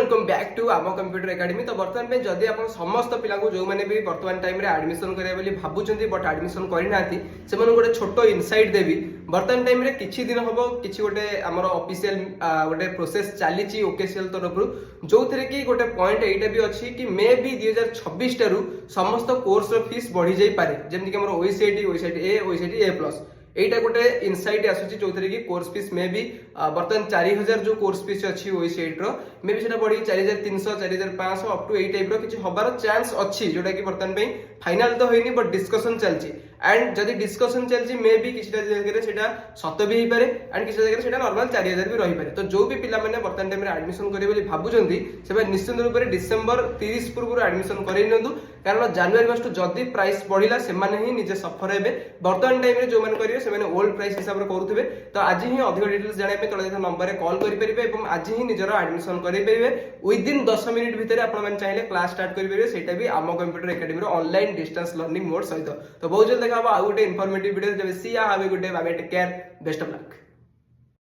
Welcome back to आम computer academy. तो बर्तमान में जदि आप समस्त पिला जो मैंने भी बर्तमान टाइम रे एडमिशन करेंगे भावुं बट एडमिशन करना से गोटे छोट इनसाइट देवी। बर्तमान टाइम रे किछि दिन हम किछि गोटे आमर ऑफिशियल गोटे प्रोसेस चली ओकेसीएल तरफ जो थे कि गोटे पॉइंट एटा भी अच्छी कि मे भी 2026 टारू समस्त कोर्स फीस बढ़ी जाई पारे जेमति कि हमर ओईसीटी ए प्लस एटा गोटे इनसाइट आसुची जो थे कि कोर्स फीस मे भी बर्तमान 4000 जो कोर्स फीस अच्छी ओईसीटी रो मे भी सेटा बढ़ी 4300 4500 अप टू एई टाइप रो किछि हबार चांस अच्छी जोटा कि बर्तमान पे फाइनल तो होइनी बट डिस्कशन चलची एंड जदि डिस्कशन चलची मे भी किछटा जगह सेटा सत भी ही पारे एंड किछटा जगह सेटा नॉर्मल 4000 भी रही पारे। तो जो भी पिला माने बर्तमान टाइम रे एडमिशन करिवे बोली भाबुचंती सेबे निश्चित रूप से डिसेंबर 30 पूर्व एडमिशन करै नंदु कारण जनवरी मास जदि प्राइस बढ़िला से माने ही निजे सफर हेबे। बर्तमान टाइम रे जो माने करिवे से माने ओल्ड प्राइस हिसाब रे करूथिबे। तो आज ही अधिक डिटेल्स जाने पे तळे नंबर रे कॉल करि परिबे एवं आज ही निजर एडमिशन करि परिबे विद इन 10 मिनिट भितर आपण माने चाहिले क्लास स्टार्ट करि परिबे। सेटा भी आम कंप्यूटर एकेडमी रो ऑनलाइन डिस्टेंस लर्निंग मोड सहित। तो बहुत जल्द देखा आ गोटे इन्फॉर्मेटिव वीडियो जब सी have a good day bye take care best of luck.